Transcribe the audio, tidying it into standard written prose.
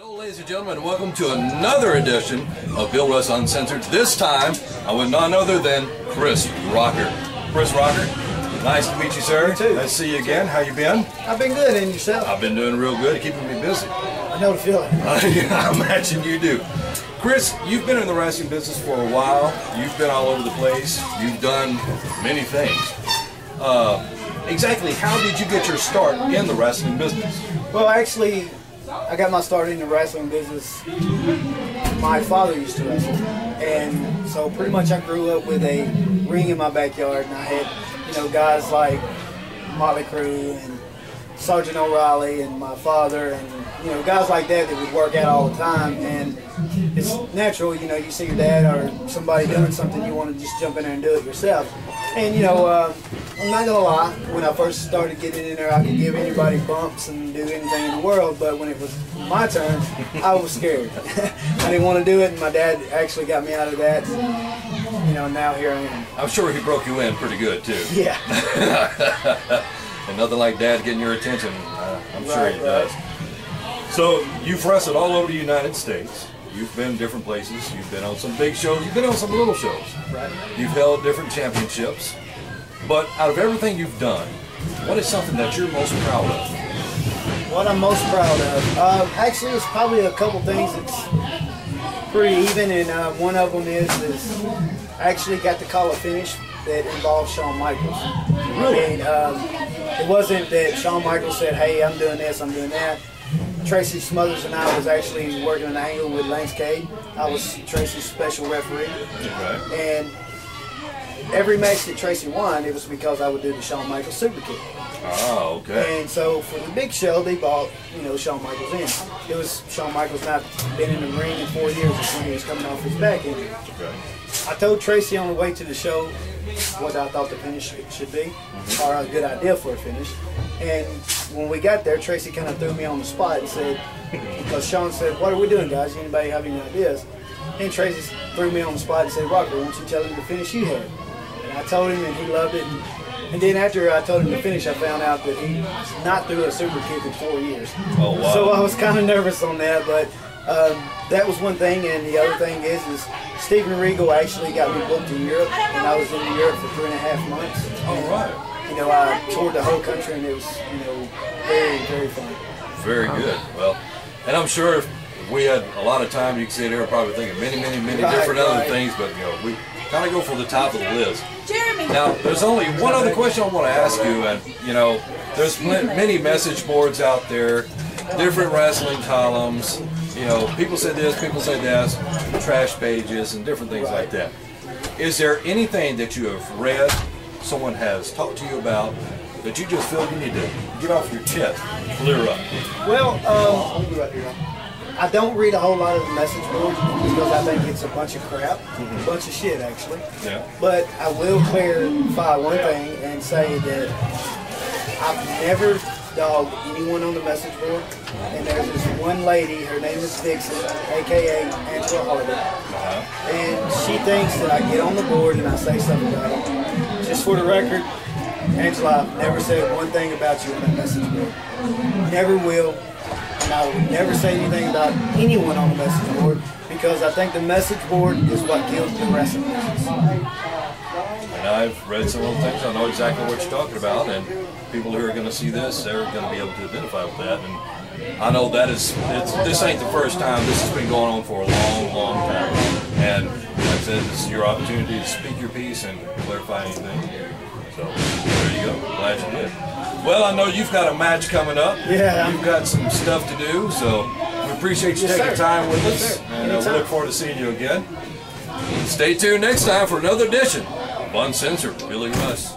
Hello, ladies and gentlemen, welcome to another edition of Billy Russ Uncensored. This time, I'm with none other than Chris Rocker. Chris Rocker, nice to meet you, sir. You too. Nice to see you again. How you been? I've been good, and yourself? I've been doing real good, keeping me busy. I know the feeling. I imagine you do. Chris, you've been in the wrestling business for a while. You've been all over the place. You've done many things. Exactly how did you get your start in the wrestling business? Well, actually, I got my start in the wrestling business. My father used to wrestle, and so pretty much I grew up with a ring in my backyard, and I had, guys like Motley Crue and Sergeant O'Reilly and my father, and guys like that would work out all the time. And it's natural, you see your dad or somebody doing something, you want to just jump in there and do it yourself. And I'm not gonna lie, when I first started getting in there, I could give anybody bumps and do anything in the world, but when it was my turn, I was scared. I didn't want to do it, and my dad actually got me out of that. And, now here I am. I'm sure he broke you in pretty good too. Yeah. And nothing like dad getting your attention. I'm sure he does. So you've wrestled all over the United States. You've been different places. You've been on some big shows. You've been on some little shows. Right. You've held different championships. But out of everything you've done, what is something that you're most proud of? What I'm most proud of? Actually, it's probably a couple things that's pretty even, and one of them is I actually got to call a finish that involved Shawn Michaels. Really? It wasn't that Shawn Michaels said, hey, I'm doing this, I'm doing that. Tracy Smothers and I was actually working an angle with Lance Cade. I was Tracy's special referee. Okay. And every match that Tracy won, it was because I would do the Shawn Michaels super kick. Oh, okay. And so for the big show, they brought, Shawn Michaels in. It was Shawn Michaels not been in the ring in 4 years when he was coming off his back injury. Okay. I told Tracy on the way to the show what I thought the finish should be, or a good idea for a finish. And when we got there, Tracy kind of threw me on the spot and said, because Shawn said, what are we doing, guys? Anybody have any ideas? And Tracy threw me on the spot and said, Rocker, why don't you tell him the finish you had? And I told him, and he loved it. And then after I told him to finish, I found out that he not threw a super kick in 4 years. Oh, wow. So I was kind of nervous on that, but that was one thing. And the other thing is Steven Regal actually got me booked in Europe, and I was in Europe for 3.5 months. All right. I toured the whole country, and it was, very, very fun. Very good. Well, and I'm sure if we had a lot of time, you could sit here probably thinking many different other things, but we kind of go for the top of the list. Jeremy. Now, there's only one other question I want to ask you, and there's many message boards out there, different wrestling columns. People say this, people say that, trash pages, and different things like that. Is there anything that you have read, someone has talked to you about, that you just feel you need to get off your chest, clear up? Well, I don't read a whole lot of the message boards because I think it's a bunch of crap, a bunch of shit actually. Yeah. But I will clarify one thing and say that I've never dogged anyone on the message board. And there's this one lady, her name is Vixen, aka Angela Harder, and she thinks that I get on the board and I say something about it. Just for the record, Angela, I've never said one thing about you on that message board. Never will. And I would never say anything about anyone on the message board because I think the message board is what kills the wrestling business. And I've read some of the things. I know exactly what you're talking about, and people who are going to see this, they're going to be able to identify with that. And I know that this ain't the first time. This has been going on for a long time. And like I said, this is your opportunity to speak your piece and clarify anything. So there you go. Glad you did. Well, I know you've got a match coming up. Yeah. You've got some stuff to do, so we appreciate you taking time with us. And we look forward to seeing you again. Stay tuned next time for another edition of Uncensored Billy Russ.